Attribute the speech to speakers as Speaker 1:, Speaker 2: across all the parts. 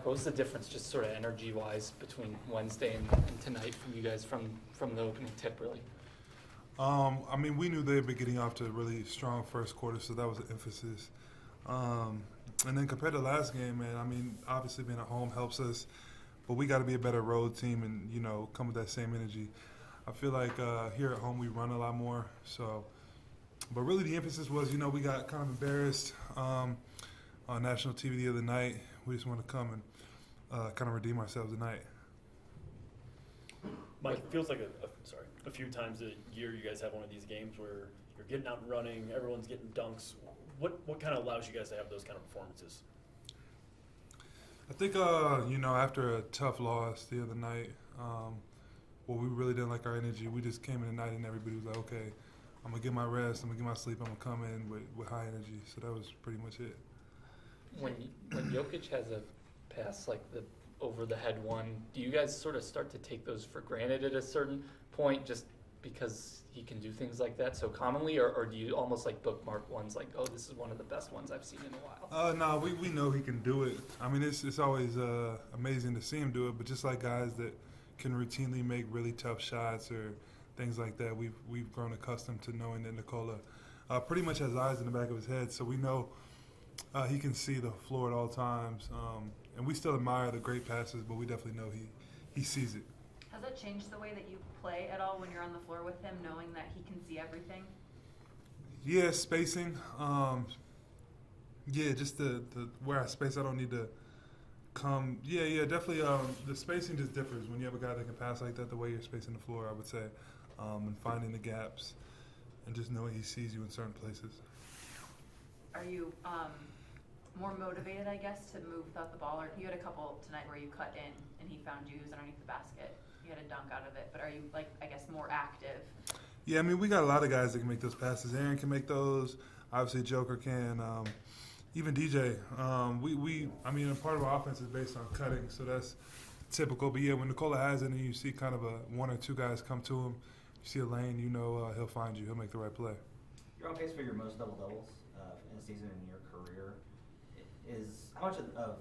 Speaker 1: Mike, what was the difference, just sort of energy-wise, between Wednesday and tonight from you guys from the opening tip, really?
Speaker 2: I mean, we knew they'd be getting off to a really strong first quarter, so that was an emphasis. And then compared to last game, man, I mean, obviously being at home helps us, but we got to be a better road team and, you know, come with that same energy. I feel like here at home we run a lot more, so. But really the emphasis was, you know, we got kind of embarrassed on national TV the other night. We just want to come and kind of redeem ourselves tonight.
Speaker 3: Mike, it feels like a few times a year you guys have one of these games where you're getting out and running, everyone's getting dunks. What kind of allows you guys to have those kind of performances?
Speaker 2: I think, you know, after a tough loss the other night, well, we really didn't like our energy. We just came in the night and everybody was like, okay, I'm going to get my rest, I'm going to get my sleep, I'm going to come in with high energy. So that was pretty much it.
Speaker 1: When Jokic has a pass like the over-the-head one, do you guys sort of start to take those for granted at a certain point just because he can do things like that so commonly, or do you almost like bookmark ones like, oh, this is one of the best ones I've seen in a while?
Speaker 2: No, we know he can do it. I mean, it's always amazing to see him do it, but just like guys that can routinely make really tough shots or things like that, we've grown accustomed to knowing that Nikola pretty much has eyes in the back of his head, so we know he can see the floor at all times. And we still admire the great passes, but we definitely know he sees it.
Speaker 4: Has that changed the way that you play at all when you're on the floor with him, knowing that he can see everything?
Speaker 2: Yeah, spacing. Yeah, just the where I space, I don't need to come. Yeah, definitely. The spacing just differs when you have a guy that can pass like that. The way you're spacing the floor, I would say, and finding the gaps, and just knowing he sees you in certain places.
Speaker 4: Are you more motivated, I guess, to move without the ball? Or you had a couple tonight where you cut in and he found you underneath the basket. You had a dunk out of it. But are you, like, I guess, more active?
Speaker 2: Yeah, I mean, we got a lot of guys that can make those passes. Aaron can make those. Obviously, Joker can. Even DJ. I mean, a part of our offense is based on cutting, so that's typical. But yeah, when Nikola has it and you see kind of one or two guys come to him, you see a lane, you know he'll find you. He'll make the right play.
Speaker 5: You're on pace for your most double-doubles in a season in your career. How much of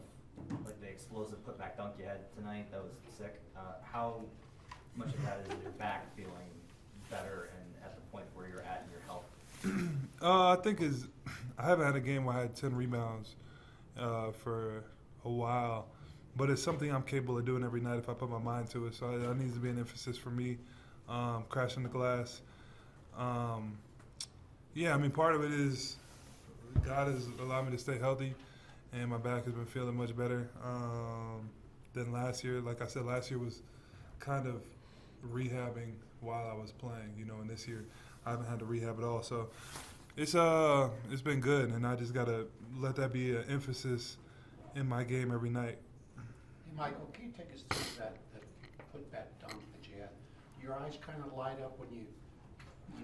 Speaker 5: like the explosive putback dunk you had tonight that was sick? How much of that is your back feeling better and at the point where you're at in your health?
Speaker 2: I think I haven't had a game where I had 10 rebounds for a while, but it's something I'm capable of doing every night if I put my mind to it. So that needs to be an emphasis for me. Crashing the glass. Yeah, I mean, part of it is God has allowed me to stay healthy, and my back has been feeling much better than last year. Like I said, last year was kind of rehabbing while I was playing, you know, and this year I haven't had to rehab at all. So it's been good, and I just got to let that be an emphasis in my game every night.
Speaker 6: Hey, Michael, can you take us through that put-back dunk that you had? Your eyes kind of light up when you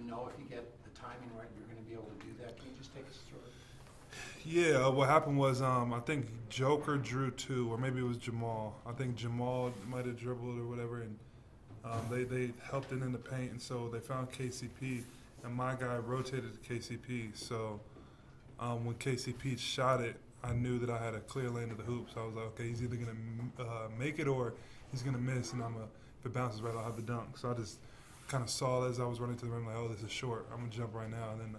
Speaker 6: know if you get the timing right, you're going to be able to do that. Can you just take us through it?
Speaker 2: Yeah, what happened was I think Joker drew two, or maybe it was Jamal. I think Jamal might have dribbled or whatever, and they helped it in the paint, and so they found KCP, and my guy rotated to KCP. So when KCP shot it, I knew that I had a clear lane to the hoop. So I was like, okay, he's either going to make it or he's going to miss, and if it bounces right, I'll have the dunk. So I just kind of saw as I was running to the rim, like, oh, this is short. I'm going to jump right now, and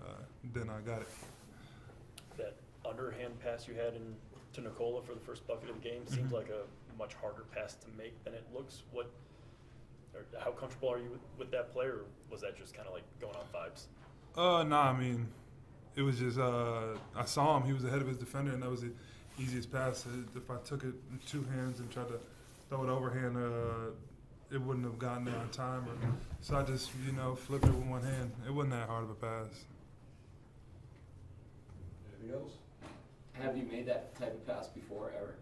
Speaker 2: then I got it.
Speaker 3: That underhand pass you had to Nikola for the first bucket of the game seems like a much harder pass to make than it looks. How comfortable are you with that play, or was that just kind of like going on vibes?
Speaker 2: No, I mean, it was just I saw him. He was ahead of his defender, and that was the easiest pass. If I took it in two hands and tried to throw it overhand, it wouldn't have gotten there on time. So I just, flipped it with one hand. It wasn't that hard of a pass.
Speaker 7: Anything else?
Speaker 8: Have you made that type of pass before, ever?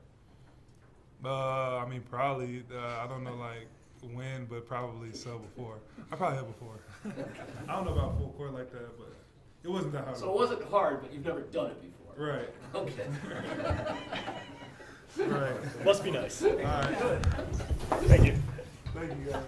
Speaker 2: I mean, probably. I don't know, like, when, but probably so before. I probably have before. I don't know about full court like that, but it wasn't that hard.
Speaker 8: So it wasn't hard, but you've never done it before.
Speaker 2: Right.
Speaker 8: Okay.
Speaker 2: Right.
Speaker 3: Must be nice.
Speaker 2: All right.
Speaker 3: Thank you.
Speaker 2: Thank you, guys.